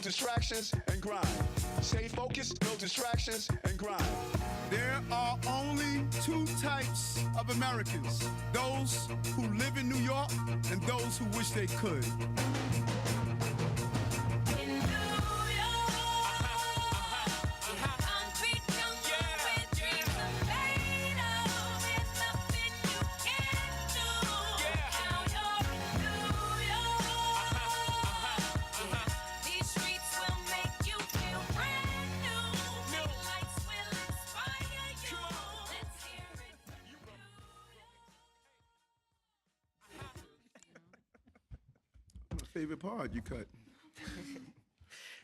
distractions, and grind. Stay focused, no distractions, and grind. There are only two types of Americans: those who live in New York and those who wish they could. Favorite part you cut.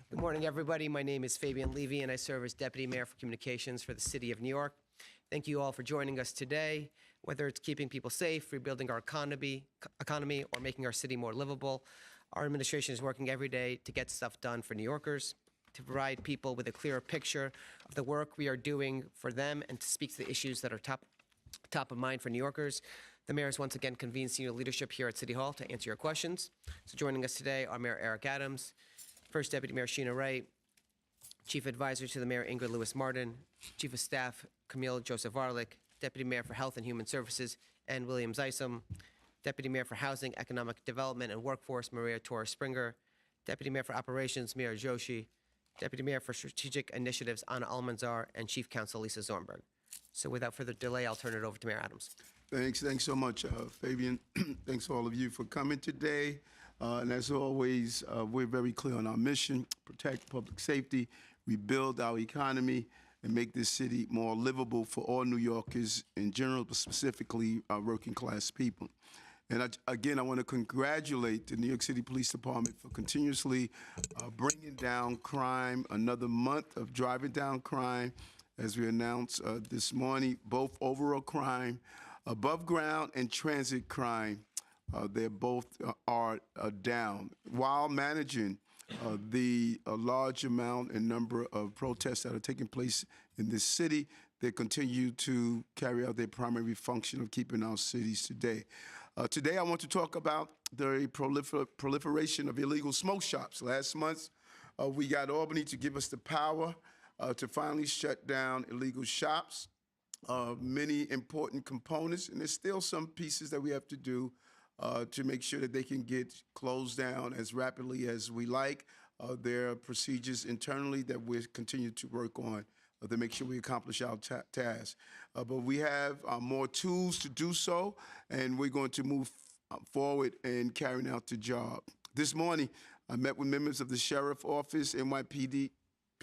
Good morning, everybody. My name is Fabian Levy, and I serve as Deputy Mayor for Communications for the City of New York. Thank you all for joining us today. Whether it's keeping people safe, rebuilding our economy, or making our city more livable, our administration is working every day to get stuff done for New Yorkers, to provide people with a clearer picture of the work we are doing for them, and to speak to the issues that are top of mind for New Yorkers. The mayor has once again convened senior leadership here at City Hall to answer your questions. So joining us today are Mayor Eric Adams, First Deputy Mayor Sheena Wright, Chief Advisor to the Mayor Ingrid Lewis-Martin, Chief of Staff Camille Joseph-Varlick, Deputy Mayor for Health and Human Services Ann Williams Isom, Deputy Mayor for Housing, Economic Development and Workforce Maria Torres-Springer, Deputy Mayor for Operations Mira Joshi, Deputy Mayor for Strategic Initiatives Anna Almanzar, and Chief Counsel Lisa Zornberg. So without further delay, I'll turn it over to Mayor Adams. Thanks so much, Fabian. Thanks all of you for coming today. And as always, we're very clear on our mission: protect public safety, rebuild our economy, and make this city more livable for all New Yorkers in general, but specifically our working class people. And again, I want to congratulate the New York City Police Department for continuously bringing down crime. Another month of driving down crime, as we announced this morning, both overall crime, above ground, and transit crime. They both are down while managing the large amount and number of protests that are taking place in this city. They continue to carry out their primary function of keeping our cities today. Today, I want to talk about the proliferation of illegal smoke shops. Last month, we got Albany to give us the power to finally shut down illegal shops. Many important components, and there's still some pieces that we have to do to make sure that they can get closed down as rapidly as we like. There are procedures internally that we continue to work on to make sure we accomplish our task. But we have more tools to do so, and we're going to move forward in carrying out the job. This morning, I met with members of the Sheriff Office, NYPD,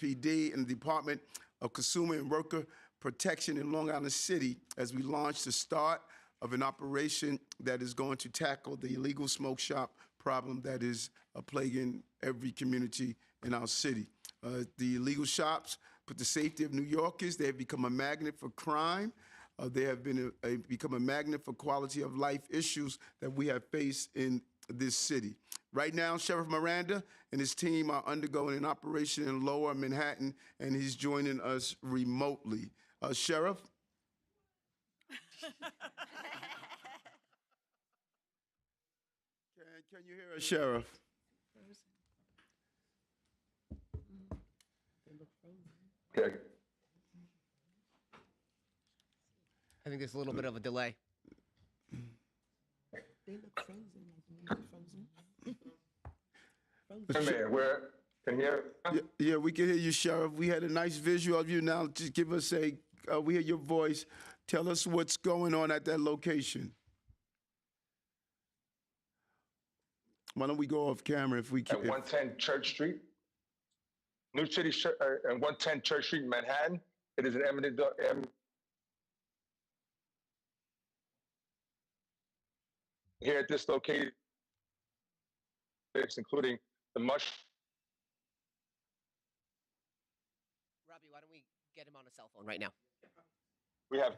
and the Department of Consumer and Worker Protection in Long Island City as we launch the start of an operation that is going to tackle the illegal smoke shop problem that is plaguing every community in our city. The illegal shops put the safety of New Yorkers. They have become a magnet for crime. They have become a magnet for quality of life issues that we have faced in this city. Right now, Sheriff Miranda and his team are undergoing an operation in Lower Manhattan, and he's joining us remotely. Sheriff? Can you hear us, Sheriff? Okay. I think there's a little bit of a delay. They look frozen, like maybe frozen. Mayor, where can you hear? Yeah, we can hear you, Sheriff. We had a nice visual of you. Now, just give us we hear your voice. Tell us what's going on at that location. Why don't we go off camera if we can? At 110 Church Street, New City, and 110 Church Street, Manhattan. It is an eminent. Here at this location, including the Mush. Robbie, why don't we get him on a cell phone right now? We have.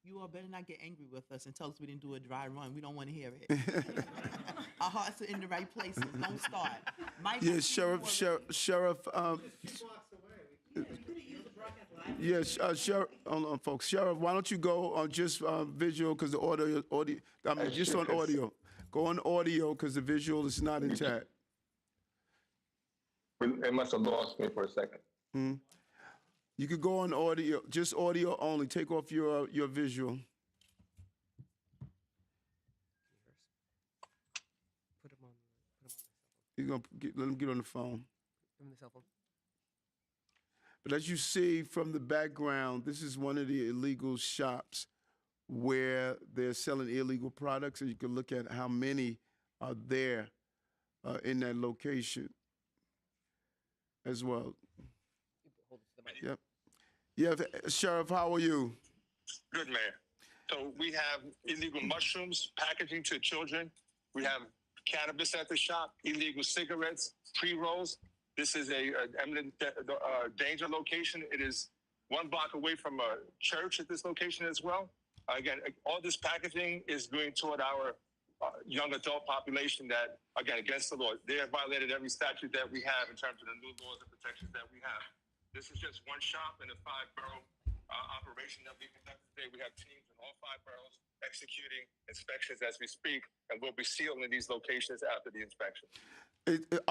You all better not get angry with us and tell us we didn't do a dry run. We don't want to hear it. Our hearts are in the right places. Don't start. Yes, Sheriff. Yes, Sheriff. Hold on, folks. Sheriff, why don't you go on just visual, because the audio. I mean, just on audio. Go on audio because the visual is not intact. It must have lost me for a second. You could go on audio, just audio only. Take off your visual. Put him on. You're gonna let him get on the phone. Put him on the cell phone. But as you see from the background, this is one of the illegal shops where they're selling illegal products, and you can look at how many are there in that location as well. Hold it to the mic. Yep. Yeah, Sheriff, how are you? Good, man. So we have illegal mushrooms, packaging to children. We have cannabis at the shop, illegal cigarettes, pre-rolls. This is a eminent danger location. It is 1 block away from a church at this location as well. Again, all this packaging is going toward our young adult population that, again, against the law. They have violated every statute that we have in terms of the new laws and protections that we have. This is just one shop in a 5-borough operation that we conduct today. We have teams in all 5 boroughs executing inspections as we speak, and we'll be sealing these locations after the inspection.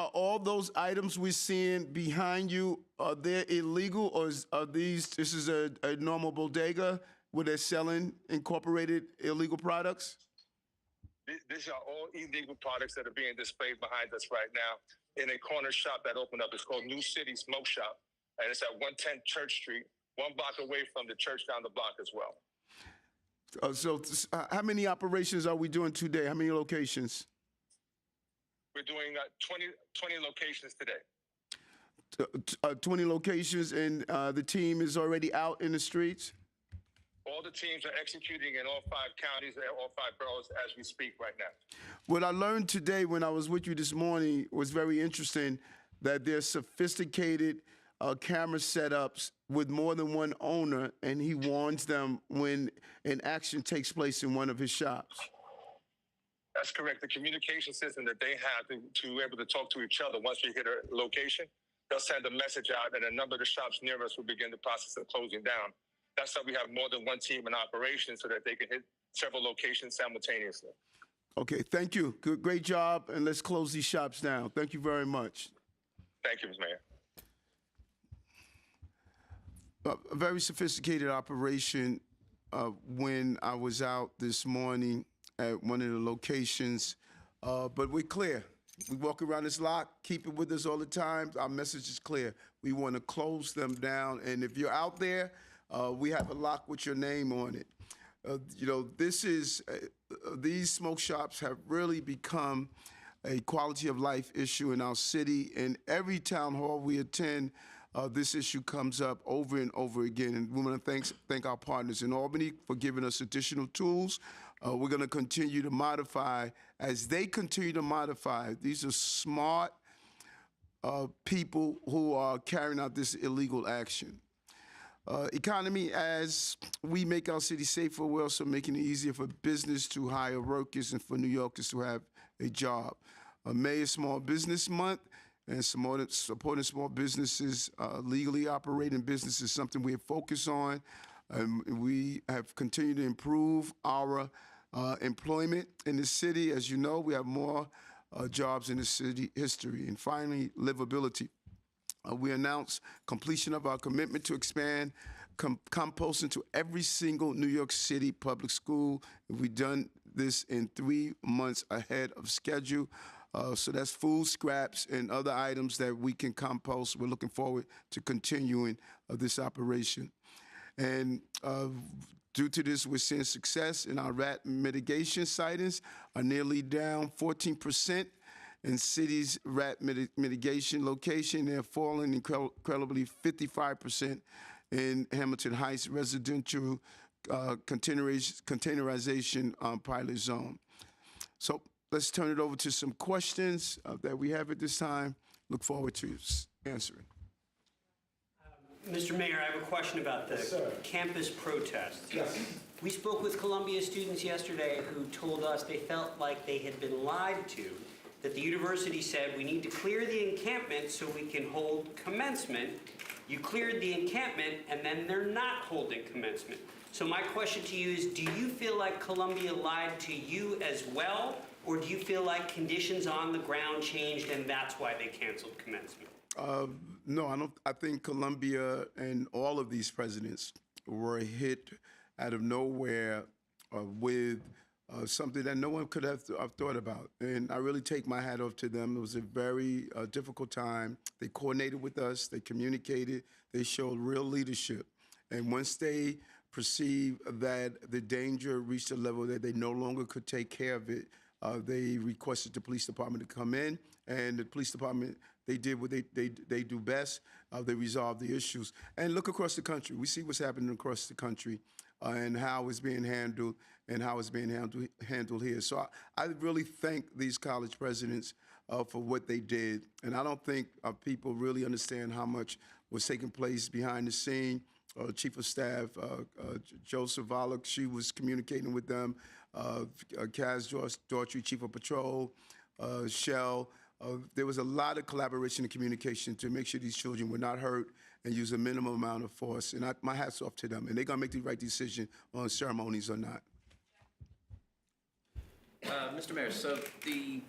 Are all those items we're seeing behind you, are they illegal, or this is a normal bodega where they're selling incorporated illegal products? These are all illegal products that are being displayed behind us right now in a corner shop that opened up. It's called New City Smoke Shop, and it's at 110 Church Street, 1 block away from the church down the block as well. So how many operations are we doing today? How many locations? We're doing 20 locations today. 20 locations, and the team is already out in the streets? All the teams are executing in all 5 counties and all 5 boroughs as we speak right now. What I learned today when I was with you this morning was very interesting, that there's sophisticated camera setups with more than one owner, and he warns them when an action takes place in one of his shops. That's correct. The communication system that they have to be able to talk to each other once we hit a location, they'll send a message out, and a number of the shops near us will begin the process of closing down. That's how we have more than one team in operation so that they can hit several locations simultaneously. Okay, thank you. Good, great job, and let's close these shops down. Thank you very much. Thank you, Mr. Mayor. A very sophisticated operation. When I was out this morning at one of the locations, but we're clear. We walk around this lot, keep it with us all the time. Our message is clear. We want to close them down, and if you're out there, we have a lock with your name on it. This is these smoke shops have really become a quality of life issue in our city. In every town hall we attend, this issue comes up over and over again. And we want to thank our partners in Albany for giving us additional tools. We're going to continue to modify as they continue to modify. These are smart people who are carrying out this illegal action. Economy, as we make our city safer, we're also making it easier for business to hire workers and for New Yorkers to have a job. May is Small Business Month, and supporting small businesses, legally operating businesses is something we focus on. We have continued to improve our employment in the city. As you know, we have more jobs in the city history. And finally, livability. We announced completion of our commitment to expand composting to every single New York City public school. We've done this in 3 months ahead of schedule. So that's food scraps and other items that we can compost. We're looking forward to continuing this operation. And due to this, we're seeing success in our rat mitigation sightings are nearly down 14%. In cities' rat mitigation location, they're falling incredibly 55% in Hamilton Heights residential containerization pilot zone. So let's turn it over to some questions that we have at this time. Look forward to answering. Mr. Mayor, I have a question about the campus protests. Yes. We spoke with Columbia students yesterday who told us they felt like they had been lied to, that the university said we need to clear the encampment so we can hold commencement. You cleared the encampment and then they're not holding commencement. So my question to you is, do you feel like Columbia lied to you as well? Or do you feel like conditions on the ground changed and that's why they canceled commencement? No, I don't. I think Columbia and all of these presidents were hit out of nowhere with something that no one could have thought about. And I really take my hat off to them. It was a very difficult time. They coordinated with us. They communicated. They showed real leadership. And once they perceived that the danger reached a level that they no longer could take care of it, they requested the police department to come in, and the police department, they did what they do best. They resolved the issues. And look across the country. We see what's happening across the country and how it's being handled and how it's being handled here. So I really thank these college presidents for what they did. And I don't think people really understand how much was taking place behind the scene. Chief of Staff Joseph Volokh, she was communicating with them. Kaz Daughtry, Chief of Patrol, Shell. There was a lot of collaboration and communication to make sure these children were not hurt and use a minimum amount of force. And my hat's off to them. And they're going to make the right decision on ceremonies or not. Mr. Mayor, so the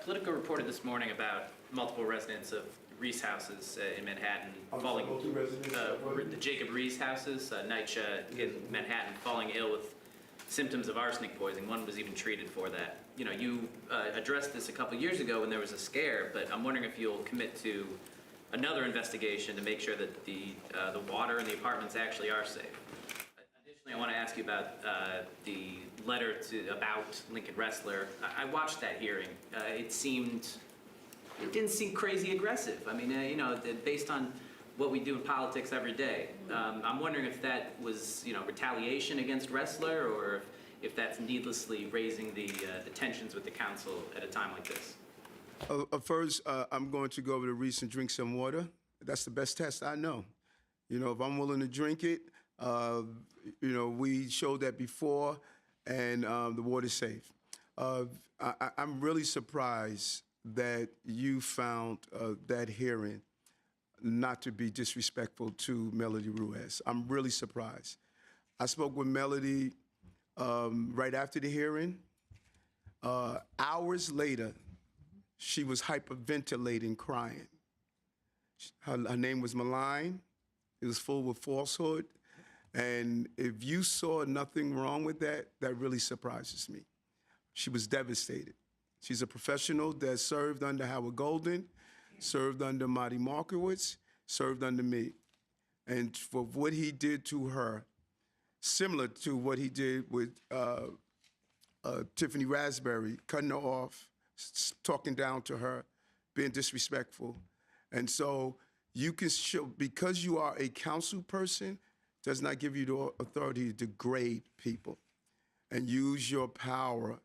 Politico reported this morning about multiple residents of Reese houses in Manhattan falling, the Jacob Reese houses, NYCHA in Manhattan, falling ill with symptoms of arsenic poisoning. One was even treated for that. You know, you addressed this a couple years ago when there was a scare, but I'm wondering if you'll commit to another investigation to make sure that the water in the apartments actually are safe. Additionally, I want to ask you about the letter about Lincoln Ressler. I watched that hearing. It didn't seem crazy aggressive. I mean, you know, based on what we do in politics every day. I'm wondering if that was, you know, retaliation against Ressler, or if that's needlessly raising the tensions with the council at a time like this. First, I'm going to go over to Reese and drink some water. That's the best test I know. You know, if I'm willing to drink it, you know, we showed that before, and the water's safe. I'm really surprised that you found that hearing not to be disrespectful to Melody Ruiz. I'm really surprised. I spoke with Melody right after the hearing. Hours later, she was hyperventilating, crying. Her name was malign. It was full with falsehood. And if you saw nothing wrong with that, that really surprises me. She was devastated. She's a professional that served under Howard Golden, served under Marty Markowitz, served under me. And for what he did to her, similar to what he did with Tiffany Raspberry, cutting her off, talking down to her, being disrespectful. And so you can show, because you are a council person, does not give you the authority to degrade people and use your power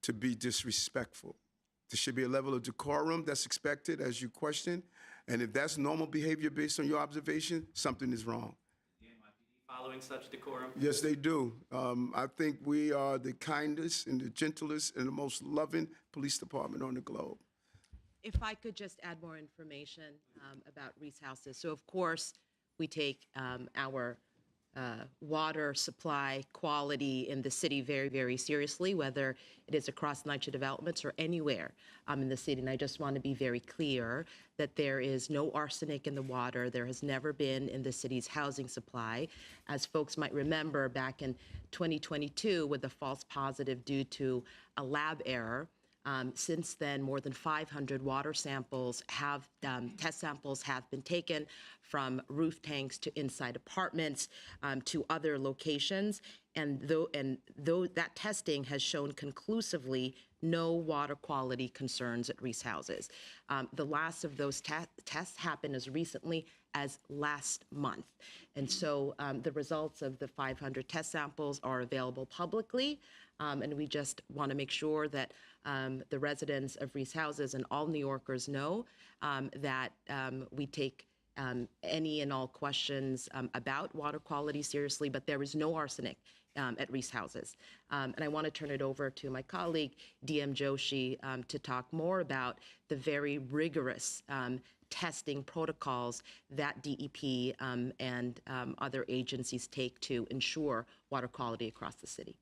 to be disrespectful. There should be a level of decorum that's expected as you question. And if that's normal behavior based on your observation, something is wrong. The NYPD following such decorum? Yes, they do. I think we are the kindest and the gentlest and the most loving police department on the globe. If I could just add more information about Reese houses. So, of course, we take our water supply quality in the city very, very seriously, whether it is across NYCHA developments or anywhere in the city. And I just want to be very clear that there is no arsenic in the water. There has never been in the city's housing supply. As folks might remember, back in 2022, with a false positive due to a lab error, since then, more than 500 water samples have, test samples have been taken from roof tanks to inside apartments to other locations. And that testing has shown conclusively no water quality concerns at Reese houses. The last of those tests happened as recently as last month. And so the results of the 500 test samples are available publicly. And we just want to make sure that the residents of Reese houses and all New Yorkers know that we take any and all questions about water quality seriously, but there is no arsenic at Reese houses. And I want to turn it over to my colleague, DM Joshi, to talk more about the very rigorous testing protocols that DEP and other agencies take to ensure water quality across the city.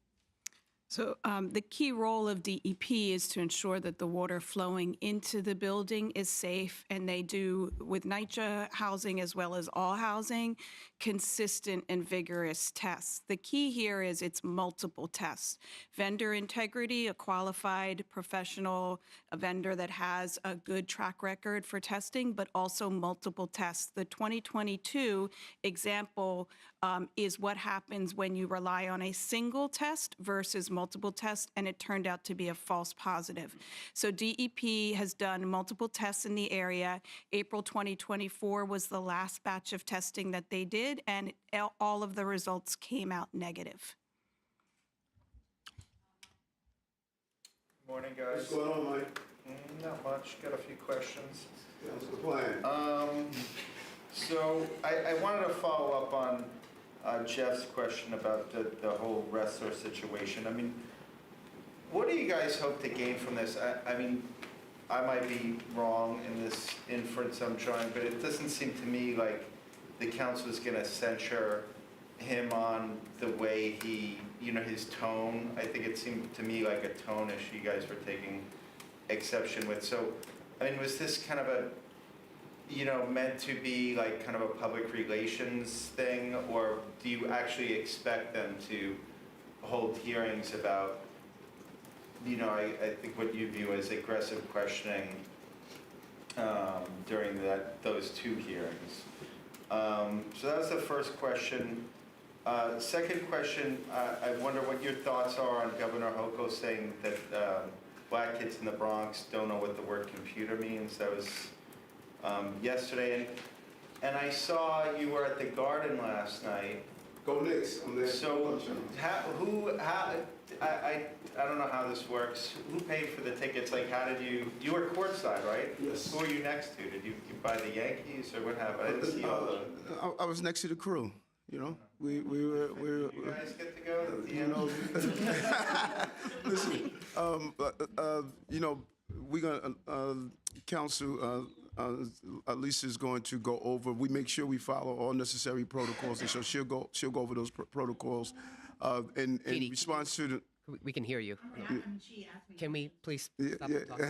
So the key role of DEP is to ensure that the water flowing into the building is safe, and they do, with NYCHA housing as well as all housing, consistent and vigorous tests. The key here is it's multiple tests. Vendor integrity, a qualified professional, a vendor that has a good track record for testing, but also multiple tests. The 2022 example is what happens when you rely on a single test versus multiple tests, and it turned out to be a false positive. So DEP has done multiple tests in the area. April 2024 was the last batch of testing that they did, and all of the results came out negative. Morning, guys. What's going on, Mike? Not much. Got a few questions. What's the plan? So I wanted to follow up on Jeff's question about the whole wrestler situation. I mean, what do you guys hope to gain from this? I mean, I might be wrong in this inference I'm drawing, but it doesn't seem to me like the council is going to censure him on the way he, his tone. I think it seemed to me like a tone issue you guys were taking exception with. So, I mean, was this kind of a, meant to be like kind of a public relations thing, or do you actually expect them to hold hearings about, I think what you view as aggressive questioning during those two hearings? So that was the first question. Second question, I wonder what your thoughts are on Governor Hochul saying that black kids in the Bronx don't know what the word computer means. That was yesterday, and I saw you were at the Garden last night. Go Knicks. I'm there. So, I don't know how this works. Who paid for the tickets? Like, how did you were courtside, right? Yes. Who were you next to? Did you buy the Yankees or what happened? I didn't see all the. I was next to the crew. We were. You guys get to go to the end. Listen, we're gonna council. Lisa is going to go over. We make sure we follow all necessary protocols, and so she'll go over those protocols. In Katie, response to the. We can hear you. Can we please stop talking?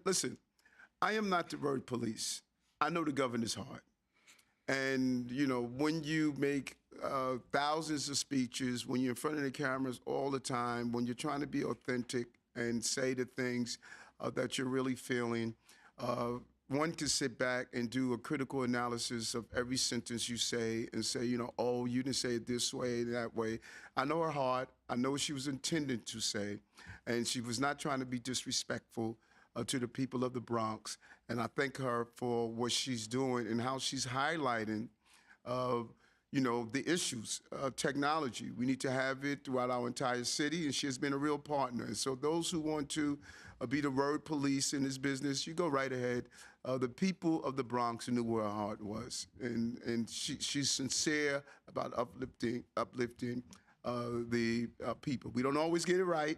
Listen, I am not the word police. I know the governor's heart. And, when you make thousands of speeches, when you're in front of the cameras all the time, when you're trying to be authentic and say the things that you're really feeling, one can sit back and do a critical analysis of every sentence you say and say, oh, you didn't say it this way, that way. I know her heart. I know what she was intended to say. And she was not trying to be disrespectful to the people of the Bronx. And I thank her for what she's doing and how she's highlighting, the issues. Technology, we need to have it throughout our entire city, and she has been a real partner. And so those who want to be the word police in this business, you go right ahead. The people of the Bronx knew where her heart was, and she's sincere about uplifting the people. We don't always get it right.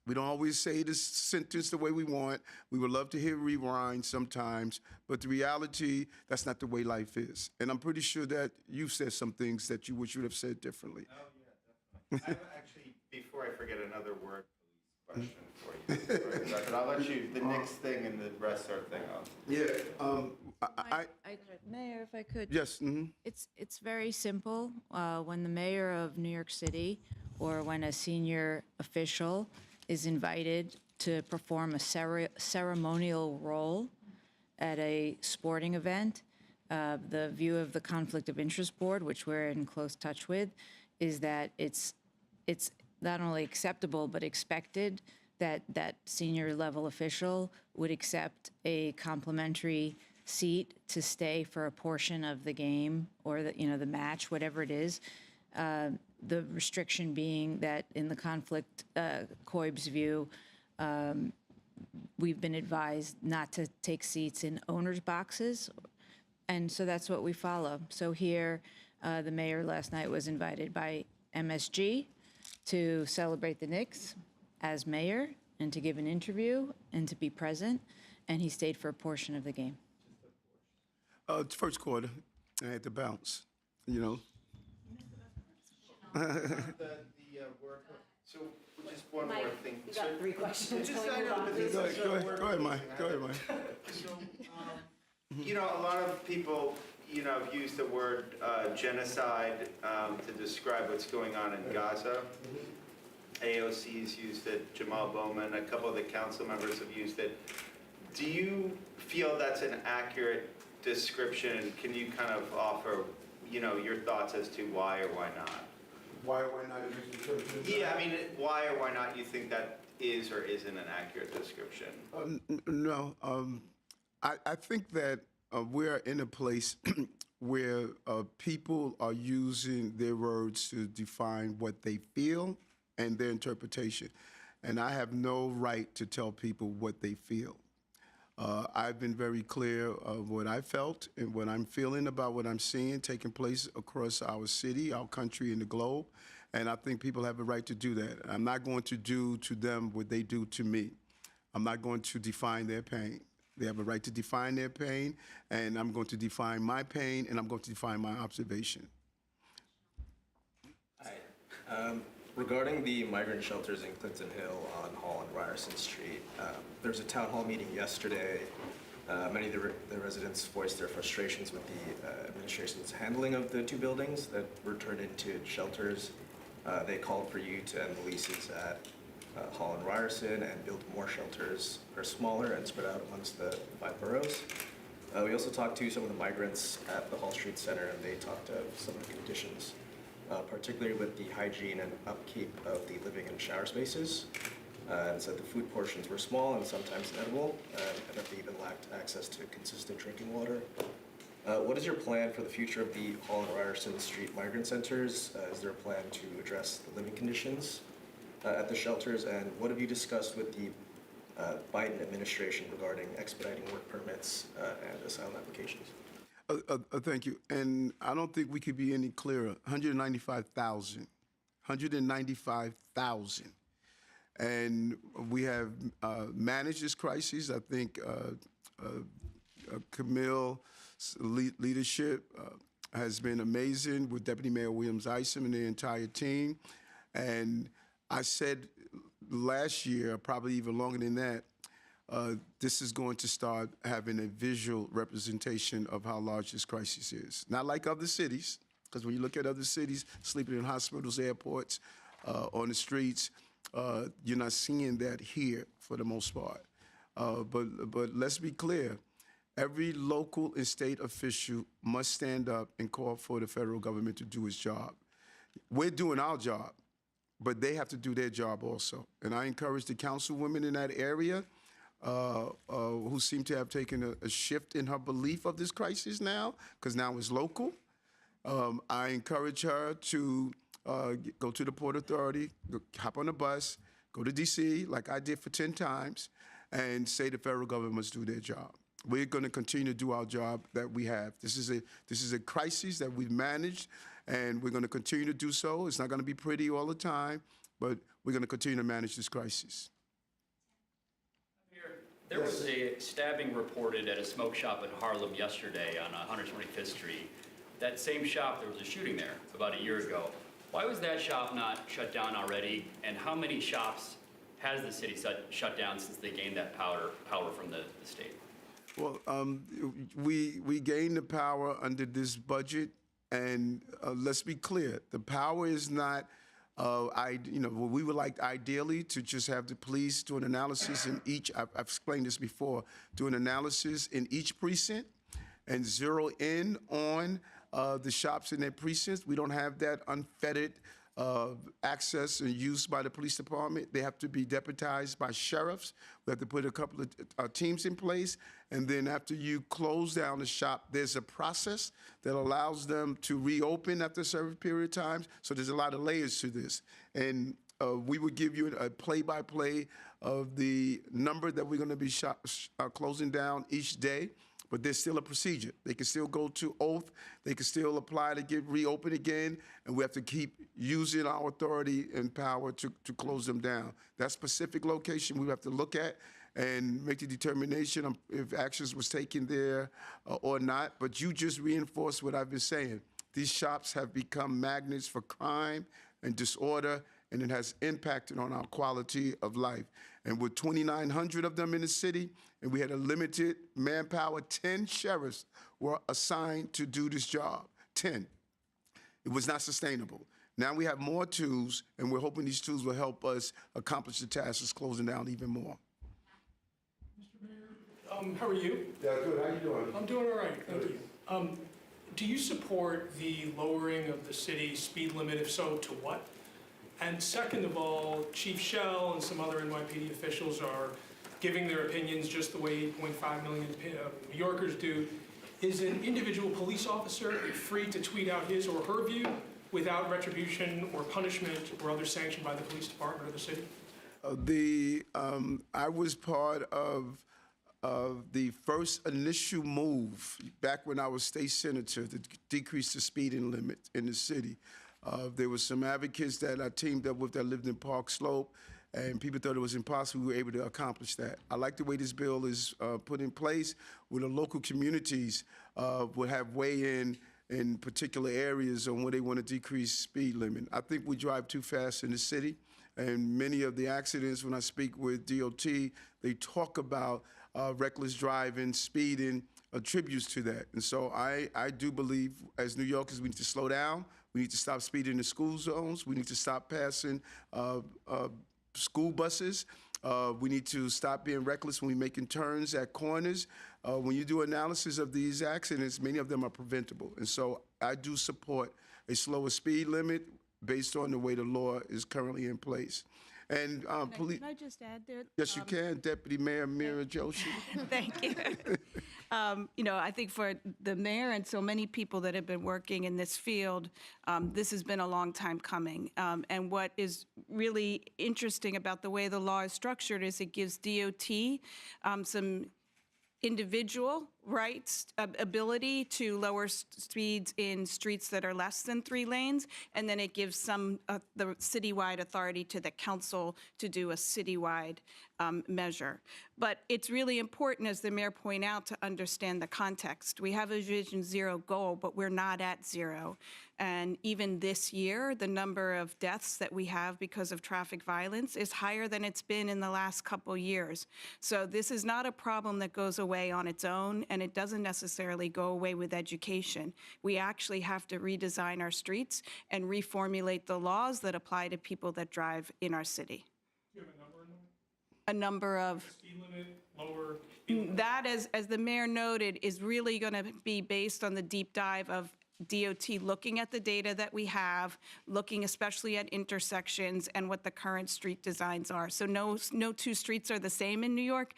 We don't always say this sentence the way we want. We would love to hear rewind sometimes, but the reality, that's not the way life is. And I'm pretty sure that you've said some things that you wish you would have said differently. Oh, yeah, definitely. I have actually, before I forget, another word police question for you. But I'll let you, the next thing and the wrestler thing, Mayor, if I could. Yes. Mm-hmm. It's very simple. When the mayor of New York City or when a senior official is invited to perform a ceremonial role at a sporting event, the view of the Conflict of Interest Board, which we're in close touch with, is that it's not only acceptable but expected that that senior level official would accept a complimentary seat to stay for a portion of the game or the match, whatever it is. The restriction being that in the conflict, COIB's view, we've been advised not to take seats in owners' boxes, and so that's what we follow. So here, the mayor last night was invited by MSG to celebrate the Knicks as mayor and to give an interview and to be present, and he stayed for a portion of the game. First quarter, I had to bounce, you know. Work. So just one more thing. You got 3 questions. Just, I know, but this Go is ahead, Mike. Go ahead, Mike. So, you know, a lot of people, have used the word genocide to describe what's going on in Gaza. AOC's used it, Jamal Bowman, a couple of the council members have used it. Do you feel that's an accurate description? Can you kind of offer, your thoughts as to why or why not? Why not use the term genocide? Yeah, I mean, why or why not you think that is or isn't an accurate description? No, I think that we're in a place where people are using their words to define what they feel and their interpretation. And I have no right to tell people what they feel. I've been very clear of what I felt and what I'm feeling about what I'm seeing taking place across our city, our country, and the globe. And I think people have a right to do that. I'm not going to do to them what they do to me. I'm not going to define their pain. They have a right to define their pain, and I'm going to define my pain, and I'm going to define my observation. Hi. Regarding the migrant shelters in Clinton Hill on Hall and Ryerson Street, there was a town hall meeting yesterday. Many of the residents voiced their frustrations with the administration's handling of the 2 buildings that were turned into shelters. They called for you to end the leases at Hall and Ryerson and build more shelters that are smaller and spread out amongst the 5 boroughs. We also talked to some of the migrants at the Hall Street Center, and they talked of some of the conditions, particularly with the hygiene and upkeep of the living and shower spaces. And said the food portions were small and sometimes inedible, and that they even lacked access to consistent drinking water. What is your plan for the future of the Hall and Ryerson Street migrant centers? Is there a plan to address the living conditions at the shelters? And what have you discussed with the Biden administration regarding expediting work permits and asylum applications? Thank you. And I don't think we could be any clearer. 195,000. 195,000. And we have managed this crisis. I think Camille's leadership has been amazing with Deputy Mayor Williams Isom and the entire team. And I said last year, probably even longer than that, this is going to start having a visual representation of how large this crisis is. Not like other cities, because when you look at other cities, sleeping in hospitals, airports, on the streets, you're not seeing that here for the most part. But let's be clear. Every local and state official must stand up and call for the federal government to do its job. We're doing our job, but they have to do their job also. And I encourage the councilwoman in that area who seem to have taken a shift in her belief of this crisis now, because now it's local. I encourage her to go to the Port Authority, hop on a bus, go to D.C., like I did for 10 times, and say the federal government must do their job. We're going to continue to do our job that we have. This is a crisis that we've managed, and we're going to continue to do so. It's not going to be pretty all the time, but we're going to continue to manage this crisis. There was a stabbing reported at a smoke shop in Harlem yesterday on 125th Street. That same shop, there was a shooting there about a year ago. Why was that shop not shut down already? And how many shops has the city shut down since they gained that power from the state? Well, we gained the power under this budget, and let's be clear, the power is not, we would like ideally to just have the police do an analysis in each, I've explained this before, do an analysis in each precinct and zero in on the shops in their precincts. We don't have that unfettered access and use by the police department. They have to be deputized by sheriffs. We have to put a couple of teams in place. And then after you close down the shop, there's a process that allows them to reopen after a certain period of time. So there's a lot of layers to this. And we would give you a play-by-play of the number that we're going to be closing down each day. But there's still a procedure. They can still go to oath. They can still apply to get reopened again. And we have to keep using our authority and power to close them down. That specific location we have to look at and make the determination if actions was taken there or not. But you just reinforced what I've been saying. These shops have become magnets for crime and disorder, and it has impacted on our quality of life. And with 2,900 of them in the city, and we had a limited manpower, 10 sheriffs were assigned to do this job, 10. It was not sustainable. Now we have more tools, and we're hoping these tools will help us accomplish the task of closing down even more. How are you? Yeah, good. How you doing? I'm doing all right, thank you. Do you support the lowering of the city's speed limit? If so, to what? And second of all, Chief Shell and some other NYPD officials are giving their opinions just the way 8.5 million New Yorkers do. Is an individual police officer free to tweet out his or her view without retribution or punishment or other sanction by the police department or the city? I was part of the first initial move back when I was state senator to decrease the speeding limit in the city. There were some advocates that I teamed up with that lived in Park Slope, and people thought it was impossible. We were able to accomplish that. I like the way this bill is put in place, where the local communities will have weigh in particular areas on where they want to decrease speed limit. I think we drive too fast in the city, and many of the accidents, when I speak with DOT, they talk about reckless driving, speeding, attributes to that. And so I do believe, as New Yorkers, we need to slow down. We need to stop speeding in the school zones. We need to stop passing school buses. We need to stop being reckless when we're making turns at corners. When you do analysis of these accidents, many of them are preventable. And so I do support a slower speed limit based on the way the law is currently in place. And police. Can I just add there? Yes, you can, Deputy Mayor Mira Joshi. Thank you. I think for the mayor and so many people that have been working in this field, this has been a long time coming. And what is really interesting about the way the law is structured is it gives DOT some individual rights, ability to lower speeds in streets that are less than 3 lanes, and then it gives the citywide authority to the council to do a citywide measure. But it's really important, as the mayor pointed out, to understand the context. We have a Vision Zero goal, but we're not at zero. And even this year, the number of deaths that we have because of traffic violence is higher than it's been in the last couple years. So this is not a problem that goes away on its own, and it doesn't necessarily go away with education. We actually have to redesign our streets and reformulate the laws that apply to people that drive in our city. Do you have a number in mind? A number of... Speed limit, lower speed limit? That, as the mayor noted, is really going to be based on the deep dive of DOT looking at the data that we have, looking especially at intersections and what the current street designs are. So no 2 streets are the same in New York.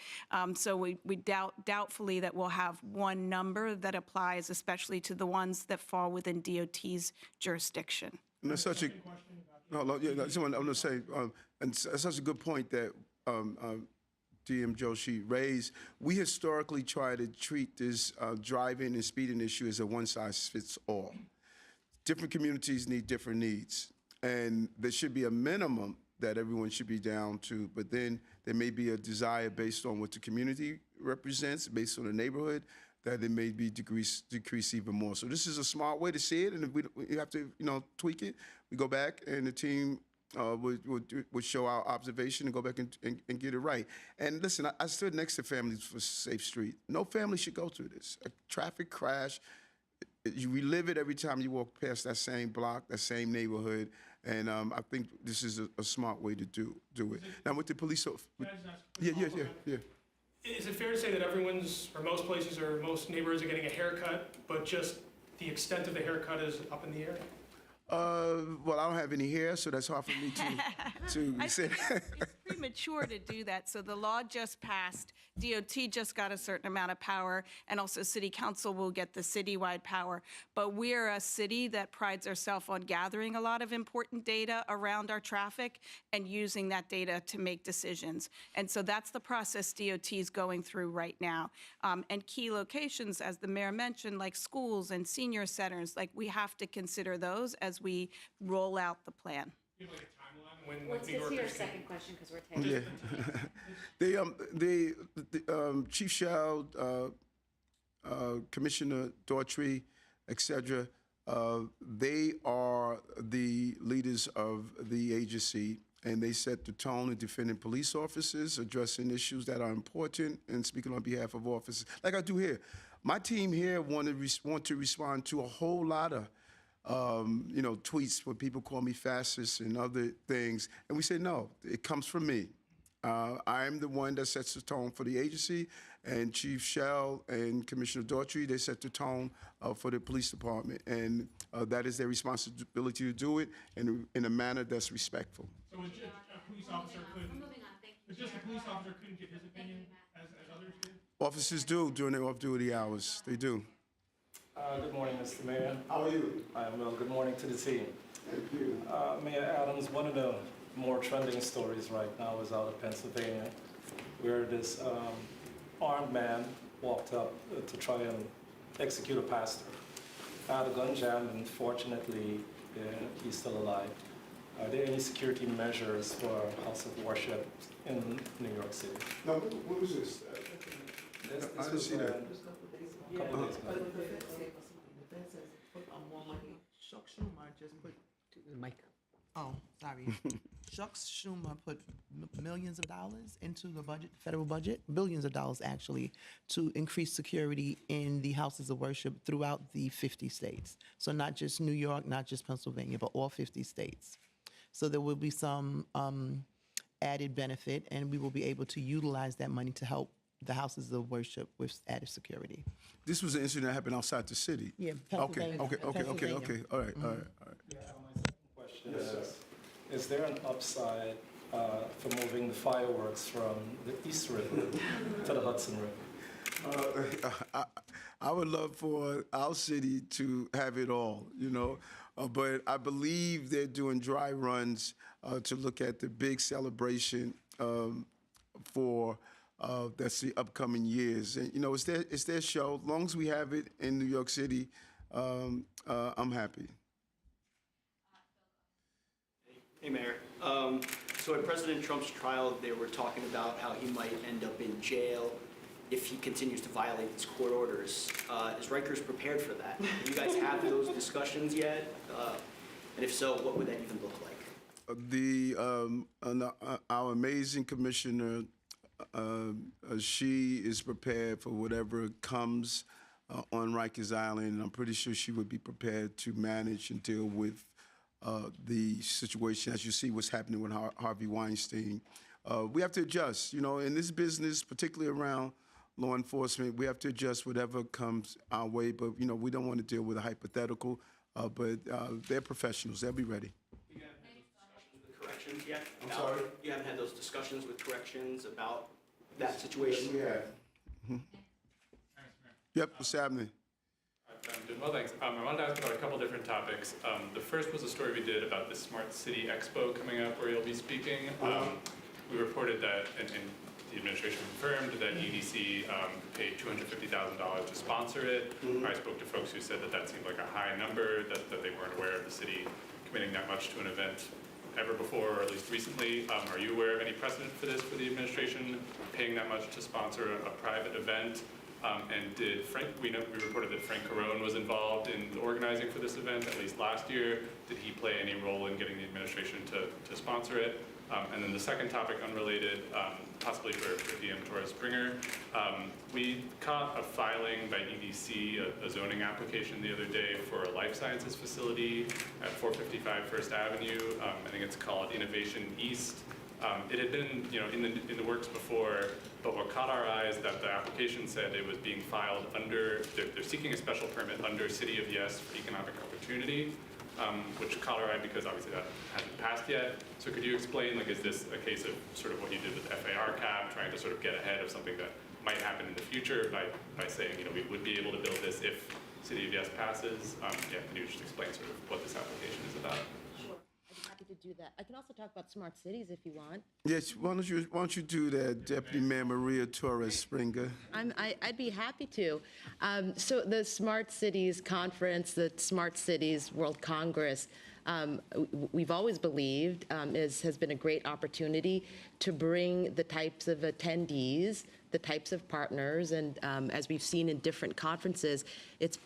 So we doubtfully that we'll have one number that applies, especially to the ones that fall within DOT's jurisdiction. And that's such a, no, yeah, that's what I'm going to say, and that's such a good point that DM Joshi raised. We historically try to treat this driving and speeding issue as a one-size-fits-all. Different communities need different needs, and there should be a minimum that everyone should be down to, but then there may be a desire based on what the community represents, based on the neighborhood, that it may be decrease even more. So this is a smart way to see it, and if we have to tweak it, we go back and the team would show our observation and go back and get it right. And listen, I stood next to Families for Safe Street. No family should go through this. A traffic crash, you relive it every time you walk past that same block, that same neighborhood, and I think this is a smart way to do it. Now with the police, yeah. Is it fair to say that everyone's, or most places or most neighborhoods are getting a haircut, but just the extent of the haircut is up in the air? Well, I don't have any hair, so that's hard for me to say. It's premature to do that. So the law just passed. DOT just got a certain amount of power, and also City Council will get the citywide power. But we're a city that prides ourselves on gathering a lot of important data around our traffic and using that data to make decisions. And so that's the process DOT is going through right now. And key locations, as the mayor mentioned, like schools and senior centers, like we have to consider those as we roll out the plan. you have like a timeline when Let's New get to your Yorkers can? second question because we're taking. Yeah. Chief Shell, Commissioner Daughtry, etc. They are the leaders of the agency, and they set the tone in defending police officers, addressing issues that are important, and speaking on behalf of officers, like I do here. My team here want to respond to a whole lot of tweets where people call me fascist and other things, and we say no, it comes from me. I am the one that sets the tone for the agency, and Chief Shell and Commissioner Daughtry, they set the tone for the police department, and that is their responsibility to do it in a manner that's respectful. So it's just a police officer couldn't, it's just a police officer couldn't give his opinion as others did? Officers do during their off-duty hours. They do. Good morning, Mr. Mayor. How are you? I'm well. Good morning to the team. Thank you. Mayor Adams, one of the more trending stories right now is out of Pennsylvania, where this armed man walked up to try and execute a pastor. Had a gun jam, and fortunately, he's still alive. Are there any security measures for House of Worship in New York City? No, what was this? I didn't see that. A couple days ago. Chuck Schumer just put. Mike. Oh, sorry. Chuck Schumer put millions of dollars into the budget, federal budget, billions of dollars actually, to increase security in the houses of worship throughout the 50 states. So not just New York, not just Pennsylvania, but all 50 states. So there will be some added benefit, and we will be able to utilize that money to help the houses of worship with added security. This was an incident that happened outside the city. Yeah, Okay. Pennsylvania. All right. Pennsylvania. All right. Yeah, my second question is there an upside for moving the fireworks from the East River to the Hudson River? I would love for our city to have it all, but I believe they're doing dry runs to look at the big celebration for that's the upcoming years. And, it's their show. As long as we have it in New York City, I'm happy. Hey, Mayor. So at President Trump's trial, they were talking about how he might end up in jail if he continues to violate these court orders. Is Rikers prepared for that? Do you guys have those discussions yet? And if so, what would that even look like? Our amazing commissioner, she is prepared for whatever comes on Rikers Island, and I'm pretty sure she would be prepared to manage and deal with the situation. As you see what's happening with Harvey Weinstein. We have to adjust, in this business, particularly around law enforcement, we have to adjust whatever comes our way, but, we don't want to deal with a hypothetical, but they're professionals. They'll be ready. You haven't had those discussions with corrections yet? I'm sorry? You haven't had those discussions with corrections about that situation? Yes, we have. Yep, what's happening? I'm doing well, thanks. I wanted to ask about a couple different topics. The first was a story we did about the Smart City Expo coming up where you'll be speaking. We reported that, and the administration confirmed that EDC paid $250,000 to sponsor it. I spoke to folks who said that seemed like a high number, that they weren't aware of the city committing that much to an event ever before, or at least recently. Are you aware of any precedent for this, for the administration paying that much to sponsor a private event? And did we reported that Frank Carone was involved in organizing for this event, at least last year. Did he play any role in getting the administration to sponsor it? And then the second topic, unrelated, possibly for DM Torres Springer, we caught a filing by EDC, a zoning application the other day for a life sciences facility at 455 First Avenue. I think it's called Innovation East. It had been, in the works before, but what caught our eyes that the application said it was being filed under, they're seeking a special permit under City of Yes for Economic Opportunity, which caught our eye because obviously that hasn't passed yet. So could you explain, is this a case of sort of what you did with FAR cap, trying to sort of get ahead of something that might happen in the future by saying, we would be able to build this if City of Yes passes? Can you just explain sort of what this application is about? Happy to do that. I can also talk about smart cities if you want. Yes, why don't you do that, Deputy Mayor Maria Torres Springer? I'd be happy to. So the Smart Cities Conference, the Smart Cities World Congress, we've always believed has been a great opportunity to bring the types of attendees, the types of partners, and as we've seen in different conferences, it's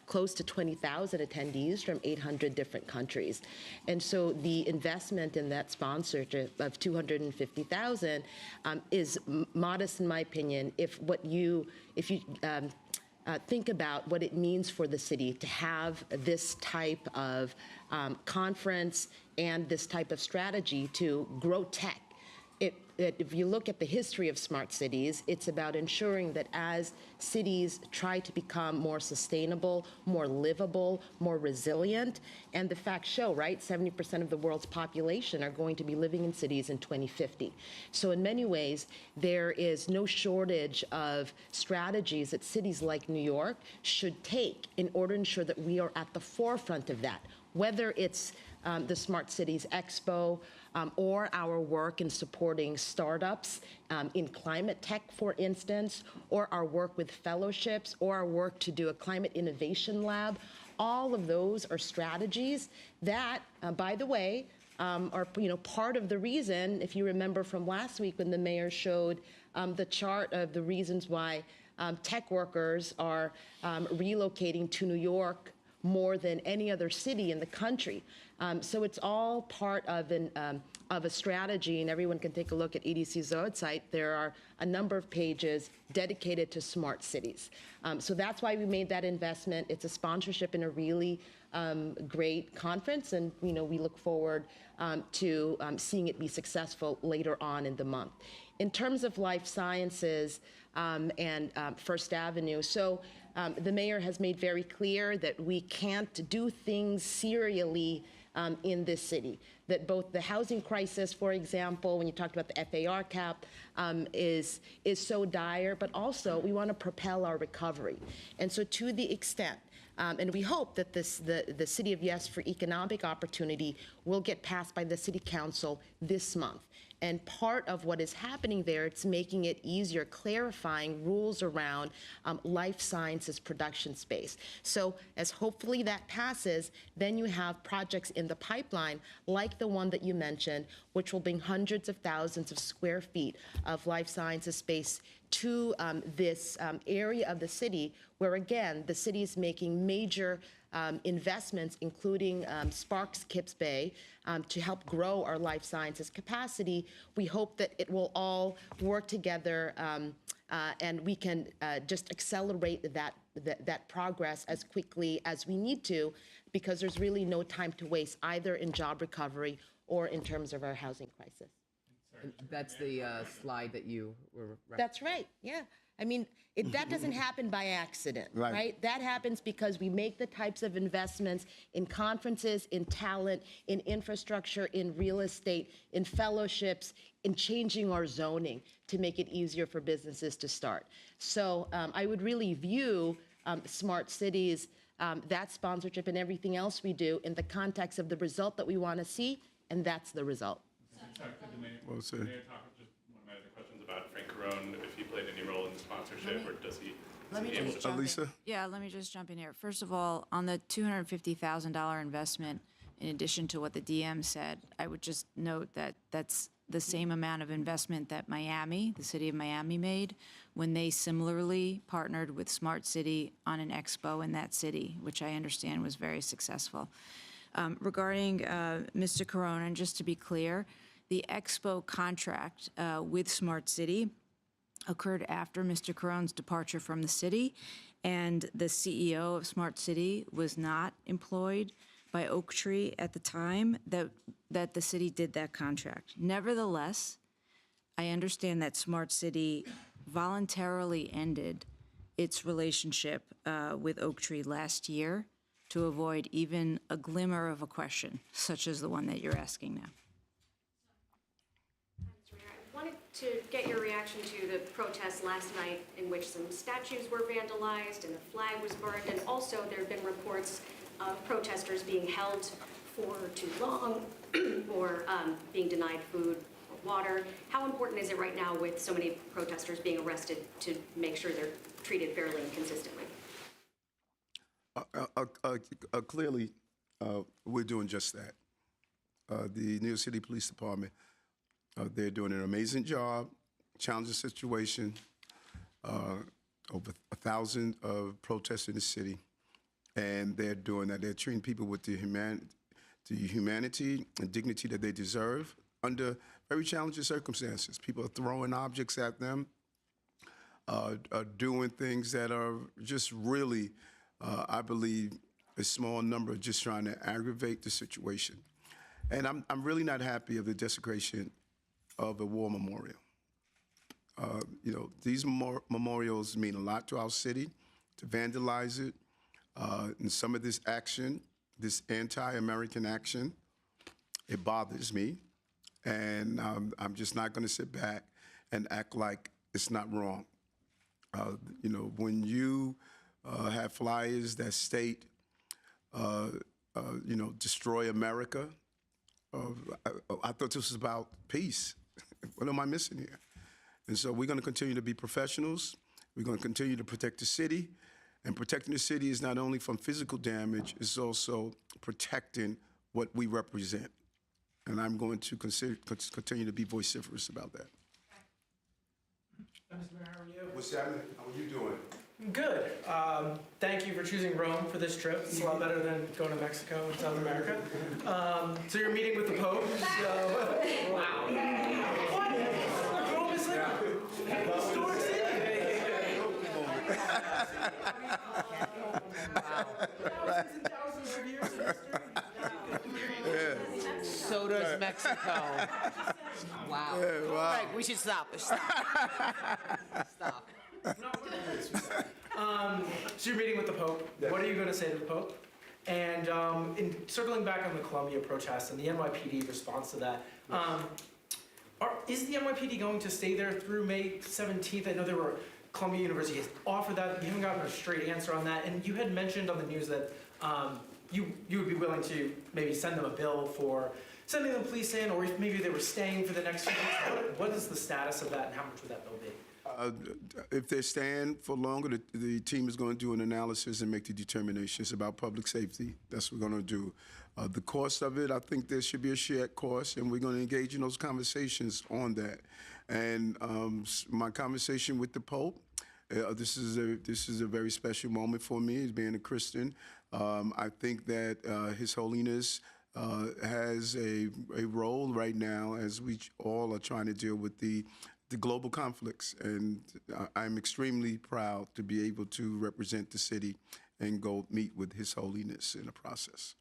close to 20,000 attendees from 800 different countries. And so the investment in that sponsorship of $250,000 is modest, in my opinion, if you think about what it means for the city to have this type of conference and this type of strategy to grow tech. If you look at the history of smart cities, it's about ensuring that as cities try to become more sustainable, more livable, more resilient, and the facts show, right, 70% of the world's population are going to be living in cities in 2050. So in many ways, there is no shortage of strategies that cities like New York should take in order to ensure that we are at the forefront of that, whether it's the Smart Cities Expo, or our work in supporting startups in climate tech, for instance, or our work with fellowships, or our work to do a climate innovation lab. All of those are strategies that, by the way, are part of the reason, if you remember from last week when the mayor showed the chart of the reasons why tech workers are relocating to New York more than any other city in the country. So it's all part of a strategy, and everyone can take a look at EDC's website. There are a number of pages dedicated to smart cities. So that's why we made that investment. It's a sponsorship in a really great conference, and we look forward to seeing it be successful later on in the month. In terms of life sciences and First Avenue, so the mayor has made very clear that we can't do things serially in this city, that both the housing crisis, for example, when you talked about the FAR cap, is so dire, but also we want to propel our recovery. And so to the extent, and we hope that the City of Yes for Economic Opportunity will get passed by the City Council this month. And part of what is happening there, it's making it easier, clarifying rules around life sciences production space. So as hopefully that passes, then you have projects in the pipeline, like the one that you mentioned, which will bring hundreds of thousands of square feet of life sciences space to this area of the city, where again, the city is making major investments, including Sparks Kips Bay, to help grow our life sciences capacity. We hope that it will all work together and we can just accelerate that progress as quickly as we need to, because there's really no time to waste either in job recovery or in terms of our housing crisis. That's the slide that you were referencing. That's right, yeah. I mean, that doesn't happen by accident, Right. right? That happens because we make the types of investments in conferences, in talent, in infrastructure, in real estate, in fellowships, in changing our zoning to make it easier for businesses to start. So I would really view smart cities, that sponsorship and everything else we do in the context of the result that we want to see, and that's the result. Sorry, could the mayor, Well said. the mayor talk, just one of my other questions about Frank Carone, if he played any role in the sponsorship, or does he? Let me is he able just to- jump in. Alisa? Yeah, let me just jump in here. First of all, on the $250,000 investment, in addition to what the DM said, I would just note that that's the same amount of investment that Miami, the city of Miami, made when they similarly partnered with Smart City on an expo in that city, which I understand was very successful. Regarding Mr. Carone, and just to be clear, the expo contract with Smart City occurred after Mr. Carone's departure from the city, and the CEO of Smart City was not employed by Oaktree at the time that the city did that contract. Nevertheless, I understand that Smart City voluntarily ended its relationship with Oaktree last year to avoid even a glimmer of a question, such as the one that you're asking now. I wanted to get your reaction to the protest last night in which some statues were vandalized and the flag was burned, and also there have been reports of protesters being held for too long or being denied food or water. How important is it right now with so many protesters being arrested to make sure they're treated fairly and consistently? Clearly, we're doing just that. The New York City Police Department, they're doing an amazing job, challenging situation. Over 1,000 protests in the city, and they're doing that. They're treating people with the humanity and dignity that they deserve under very challenging circumstances. People are throwing objects at them, are doing things that are just really, I believe, a small number just trying to aggravate the situation. And I'm really not happy of the desecration of a war memorial. These memorials mean a lot to our city. To vandalize it, and some of this action, this anti-American action, it bothers me. And I'm just not going to sit back and act like it's not wrong. When you have flyers that state, destroy America, I thought this was about peace. What am I missing here? And so we're going to continue to be professionals. We're going to continue to protect the city. And protecting the city is not only from physical damage, it's also protecting what we represent. And I'm going to continue to be vociferous about that. Mr. Mayor, how are you? What's happening? How are you doing? Good. Thank you for choosing Rome for this trip. It's a lot better than going to Mexico and South America. So you're meeting with the Pope. So, wow. What? Rome is like a historic city. Thousands and thousands of years of history. So does Mexico. Wow. Yeah, wow. All right, we should stop. Stop. So you're meeting with the Pope. Yes. What are you going to say to the Pope? And in circling back on the Columbia protests and the NYPD response to that, is the NYPD going to stay there through May 17th? I know there were Columbia University has offered that. You haven't gotten a straight answer on that. And you had mentioned on the news that you would be willing to maybe send them a bill for sending the police in, or if maybe they were staying for the next few weeks. What is the status of that, and how much would that bill be? If they're staying for longer, the team is going to do an analysis and make the determinations about public safety. That's what we're going to do. The cost of it, I think there should be a shared cost, and we're going to engage in those conversations on that. And my conversation with the Pope, this is a very special moment for me as being a Christian. I think that His Holiness has a role right now as we all are trying to deal with the global conflicts. And I'm extremely proud to be able to represent the city and go meet with His Holiness in the process.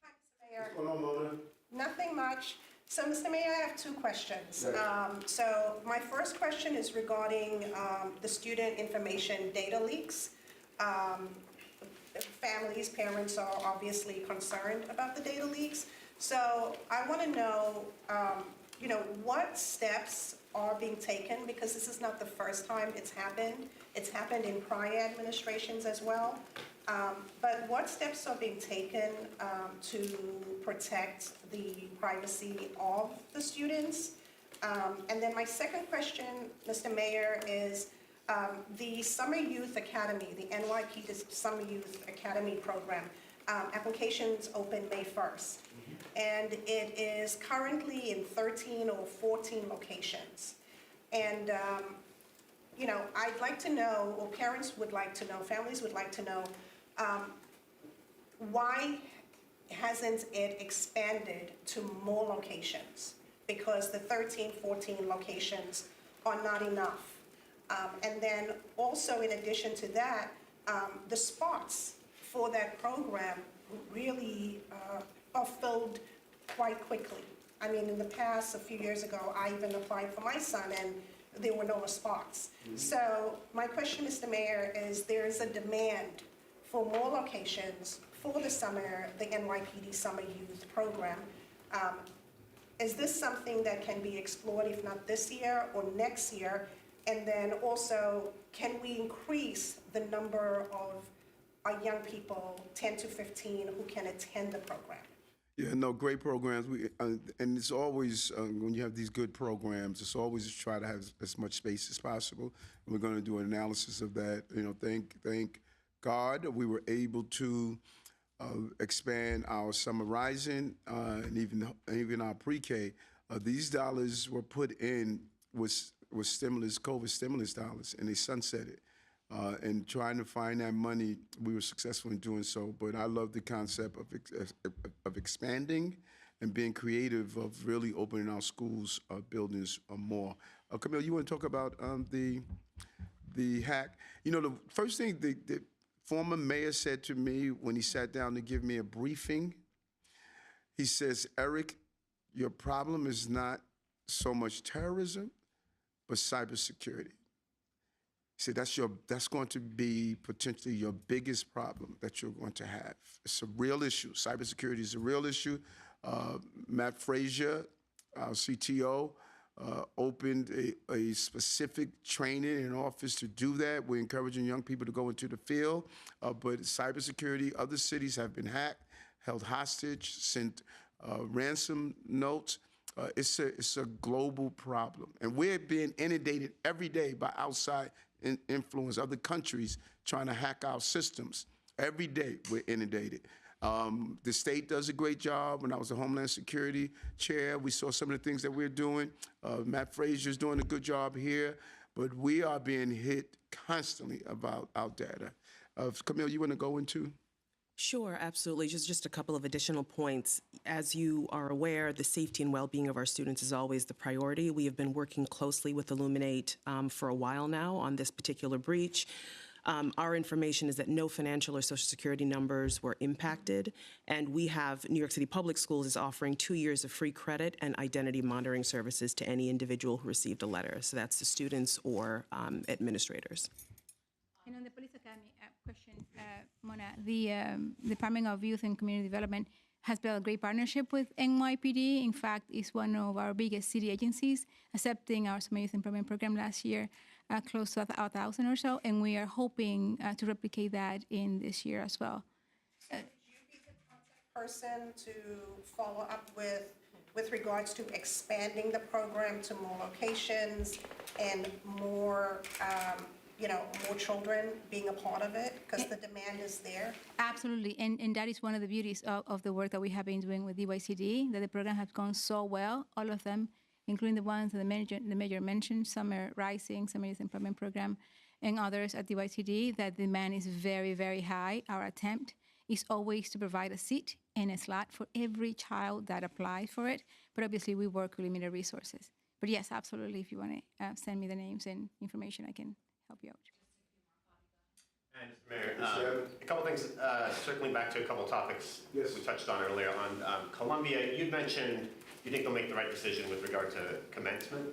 Hi, Mr. Mayor. What's going on, Mona? Nothing much. So, Mr. Mayor, I have two questions. So my first question is regarding the student information data leaks. Families, parents are obviously concerned about the data leaks. So I want to know, what steps are being taken, because this is not the first time it's happened. It's happened in prior administrations as well. But what steps are being taken to protect the privacy of the students? And then my second question, Mr. Mayor, is the Summer Youth Academy, the NYPD Summer Youth Academy program, applications open May 1st. And it is currently in 13 or 14 locations. And, I'd like to know, or parents would like to know, families would like to know, why hasn't it expanded to more locations? Because the 13, 14 locations are not enough. And then also, in addition to that, the spots for that program really are filled quite quickly. I mean, in the past, a few years ago, I even applied for my son, and there were no more spots. So my question, Mr. Mayor, is there is a demand for more locations for the NYPD Summer Youth Program. Is this something that can be explored, if not this year or next year? And then also, can we increase the number of our young people, 10 to 15, who can attend the program? Yeah, no, great programs. And it's always, when you have these good programs, it's always to try to have as much space as possible. And we're going to do an analysis of that. Thank God we were able to expand our summer rising, and even our pre-K. These dollars were put in with stimulus, COVID stimulus dollars, and they sunsetted. And trying to find that money, we were successful in doing so. But I love the concept of expanding and being creative, of really opening our schools, buildings more. Camille, you want to talk about the hack? You know, the first thing the former mayor said to me when he sat down to give me a briefing, he says, Eric, your problem is not so much terrorism, but cybersecurity. He said, that's going to be potentially your biggest problem that you're going to have. It's a real issue. Cybersecurity is a real issue. Matt Frazier, our CTO, opened a specific training in office to do that. We're encouraging young people to go into the field. But cybersecurity, other cities have been hacked, held hostage, sent ransom notes. It's a global problem. And we're being inundated every day by outside influence, other countries trying to hack our systems. Every day we're inundated. The state does a great job. When I was the Homeland Security chair, we saw some of the things that we're doing. Matt Frazier's doing a good job here, but we are being hit constantly about our data. Camille, you want to go into? Sure, absolutely. Just a couple of additional points. As you are aware, the safety and well-being of our students is always the priority. We have been working closely with Illuminate for a while now on this particular breach. Our information is that no financial or Social Security numbers were impacted, and we have New York City Public Schools is offering 2 years of free credit and identity monitoring services to any individual who received a letter. So that's the students or administrators. And on the Police Academy question, Mona, the Department of Youth and Community Development has built a great partnership with NYPD. In fact, it's one of our biggest city agencies, accepting our Summer Youth Employment Program last year, close to 1,000 or so, and we are hoping to replicate that in this year as well. Would you be the contact person to follow up with regards to expanding the program to more locations and more, more children being a part of it, because the demand is there? Absolutely, and that is one of the beauties of the work that we have been doing with DYCD, that the program has gone so well, all of them, including the ones that the mayor mentioned, Summer Rising, Summer Youth Employment Program, and others at DYCD, that demand is very, very high. Our attempt is always to provide a seat and a slot for every child that applies for it, but obviously we work with limited resources. But yes, absolutely, if you want to send me the names and information, I can help you out. And Mr. Mayor, a couple things, circling back to a couple topics we touched on earlier. On Columbia, you'd mentioned you think they'll make the right decision with regard to commencement.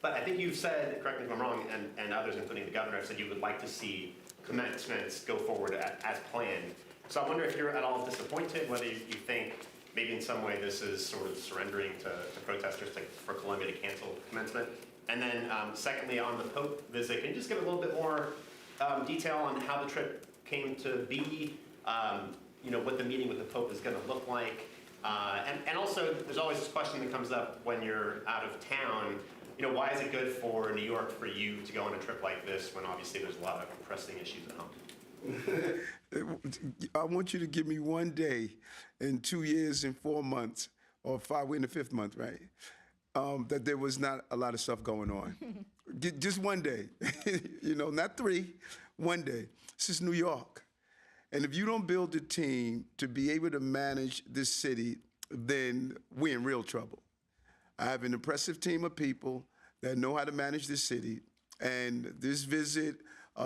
But I think you've said, correct me if I'm wrong, and others, including the governor, have said you would like to see commencements go forward as planned. So I wonder if you're at all disappointed, whether you think maybe in some way this is sort of surrendering to protesters for Columbia to cancel commencement. And then secondly, on the Pope visit, can you just give a little bit more detail on how the trip came to be, what the meeting with the Pope is going to look like? And also, there's always this question that comes up when you're out of town. Why is it good for New York for you to go on a trip like this when obviously there's a lot of pressing issues at home? I want you to give me 1 day in 2 years and 4 months, or 5, we're in the 5th month, right? That there was not a lot of stuff going on. Just 1 day, not 3, 1 day. This is New York. And if you don't build a team to be able to manage this city, then we're in real trouble. I have an impressive team of people that know how to manage this city. And this visit,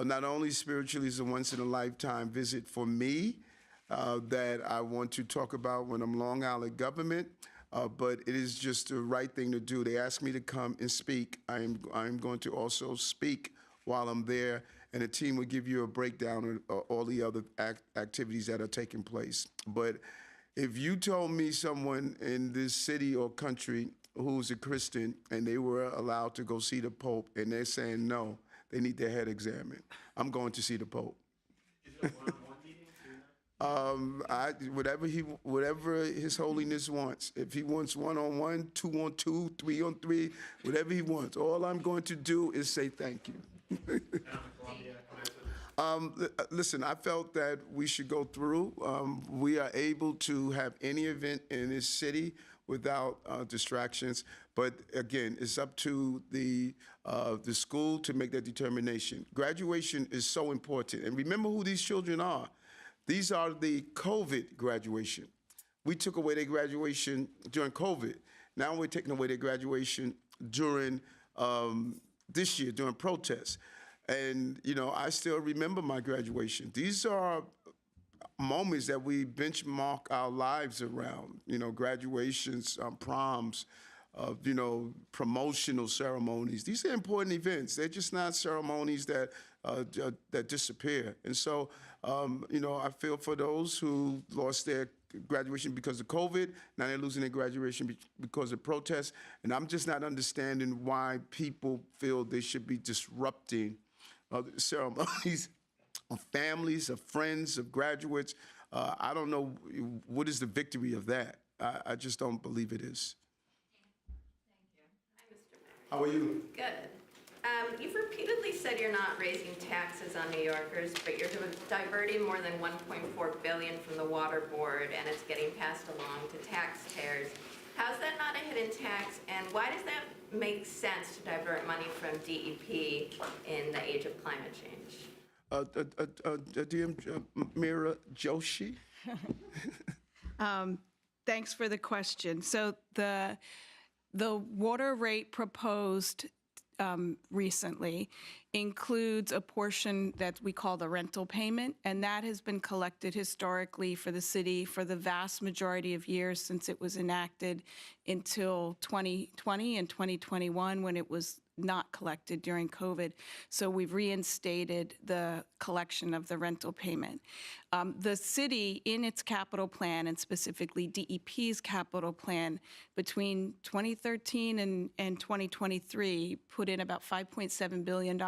not only spiritually is a once-in-a-lifetime visit for me that I want to talk about when I'm Long Island government, but it is just the right thing to do. They asked me to come and speak. I'm going to also speak while I'm there, and the team will give you a breakdown of all the other activities that are taking place. But if you told me someone in this city or country who's a Christian and they were allowed to go see the Pope and they're saying no, they need their head examined, I'm going to see the Pope. Is it a one-on-one meeting? Whatever His Holiness wants. If he wants 1-on-1, 2-on-2, 3-on-3, whatever he wants. All I'm going to do is say thank you. Listen, I felt that we should go through. We are able to have any event in this city without distractions. But again, it's up to the school to make that determination. Graduation is so important. And remember who these children are. These are the COVID graduation. We took away their graduation during COVID. Now we're taking away their graduation during this year, during protests. And, you know, I still remember my graduation. These are moments that we benchmark our lives around, you know, graduations, proms, you know, promotional ceremonies. These are important events. They're just not ceremonies that disappear. And so, you know, I feel for those who lost their graduation because of COVID. Now they're losing their graduation because of protests. And I'm just not understanding why people feel they should be disrupting ceremonies of families, of friends, of graduates. I don't know what is the victory of that. I just don't believe it is. How are you? Good. You've repeatedly said you're not raising taxes on New Yorkers, but you're diverting more than $1.4 billion from the water board, and it's getting passed along to taxpayers. How's that not a hidden tax, and why does that make sense to divert money from DEP in the age of climate change? DM Mira Joshi. Thanks for the question. So the water rate proposed recently includes a portion that we call the rental payment, and that has been collected historically for the city for the vast majority of years since it was enacted until 2020 and 2021 when it was not collected during COVID. So we've reinstated the collection of the rental payment. The city, in its capital plan, and specifically DEP's capital plan, between 2013 and 2023, put in about $5.7 billion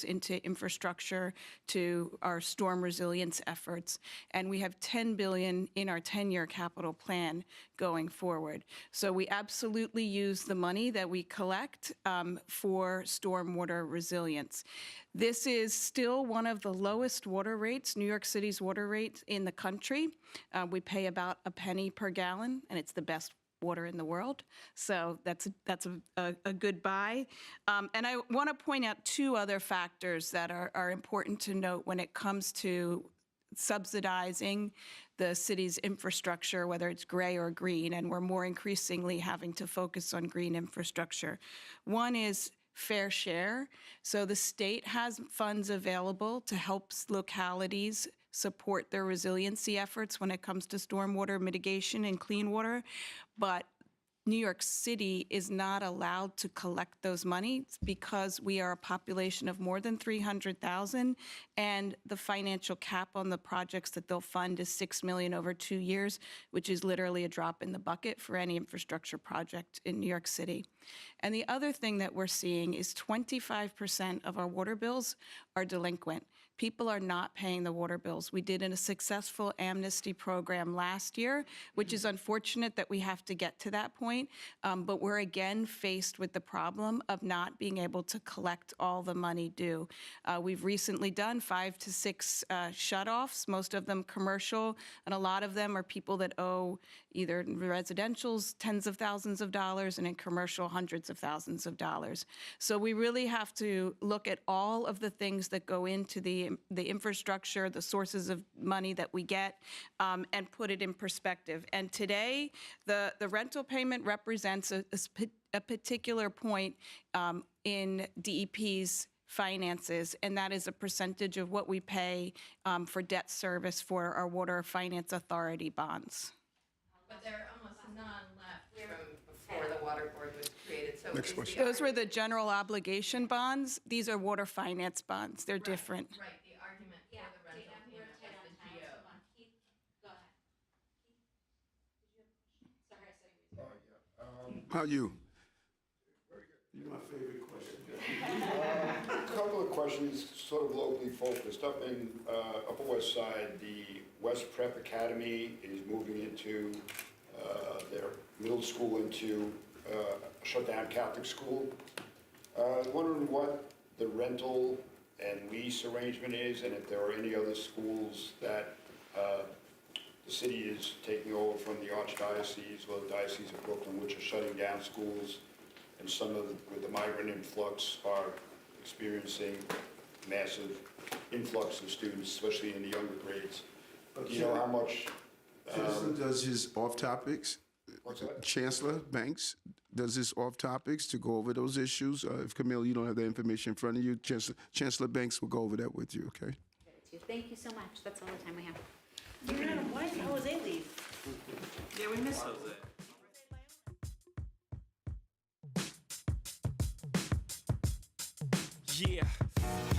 into infrastructure to our storm resilience efforts. And we have $10 billion in our 10-year capital plan going forward. So we absolutely use the money that we collect for stormwater resilience. This is still one of the lowest water rates, New York City's water rate in the country. We pay about a penny per gallon, and it's the best water in the world. So that's a good buy. And I want to point out two other factors that are important to note when it comes to subsidizing the city's infrastructure, whether it's gray or green, and we're more increasingly having to focus on green infrastructure. One is fair share. So the state has funds available to help localities support their resiliency efforts when it comes to stormwater mitigation and clean water, but New York City is not allowed to collect those monies because we are a population of more than 300,000, and the financial cap on the projects that they'll fund is $6 million over 2 years, which is literally a drop in the bucket for any infrastructure project in New York City. And the other thing that we're seeing is 25% of our water bills are delinquent. People are not paying the water bills. We did a successful amnesty program last year, which is unfortunate that we have to get to that point, but we're again faced with the problem of not being able to collect all the money due. We've recently done 5 to 6 shutoffs, most of them commercial, and a lot of them are people that owe either in residentials tens of thousands of dollars and in commercial hundreds of thousands of dollars. So we really have to look at all of the things that go into the infrastructure, the sources of money that we get, and put it in perspective. And today, the rental payment represents a particular point in DEP's finances, and that is a percentage of what we pay for debt service for our Water Finance Authority bonds. But there are almost none left from before the water board was created. So Next question. Those were the general obligation bonds. These are water finance bonds. They're different. Right, the argument for the rental payment was the GO. How are you? You're my favorite question. A couple of questions, sort of locally focused. Up in Upper West Side, the West Prep Academy is moving into their middle school into a shut-down Catholic school. I was wondering what the rental and lease arrangement is, and if there are any other schools that the city is taking over from the Archdiocese or the Diocese of Brooklyn, which are shutting down schools, and some of with the migrant influx are experiencing massive influx of students, especially in the younger grades. Do you know how much? Chancellor does his off-topics. What's that? Chancellor Banks does his off-topics to go over those issues. If Camille, you don't have that information in front of you, Chancellor Banks will go over that with you, okay? Thank you so much. That's all the time we have. Why did Jose leave? Yeah, we miss Jose.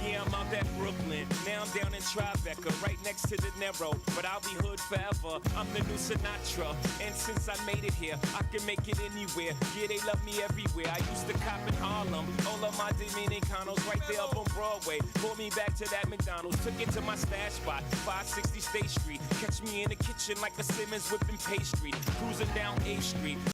Yeah, I'm out at Brooklyn. Now I'm down in Tribeca, right next to the Narrow. But I'll be hood forever. I'm the new Sinatra. And since I made it here, I can make it anywhere. Yeah, they love me everywhere. I used to cop in Harlem. All of my Dominicanos right there up on Broadway. Pulled me back to that McDonald's. Took it to my stash spot, 560 State Street. Catch me in the kitchen like a Simmons whipping pastry. Cruising down 8th Street.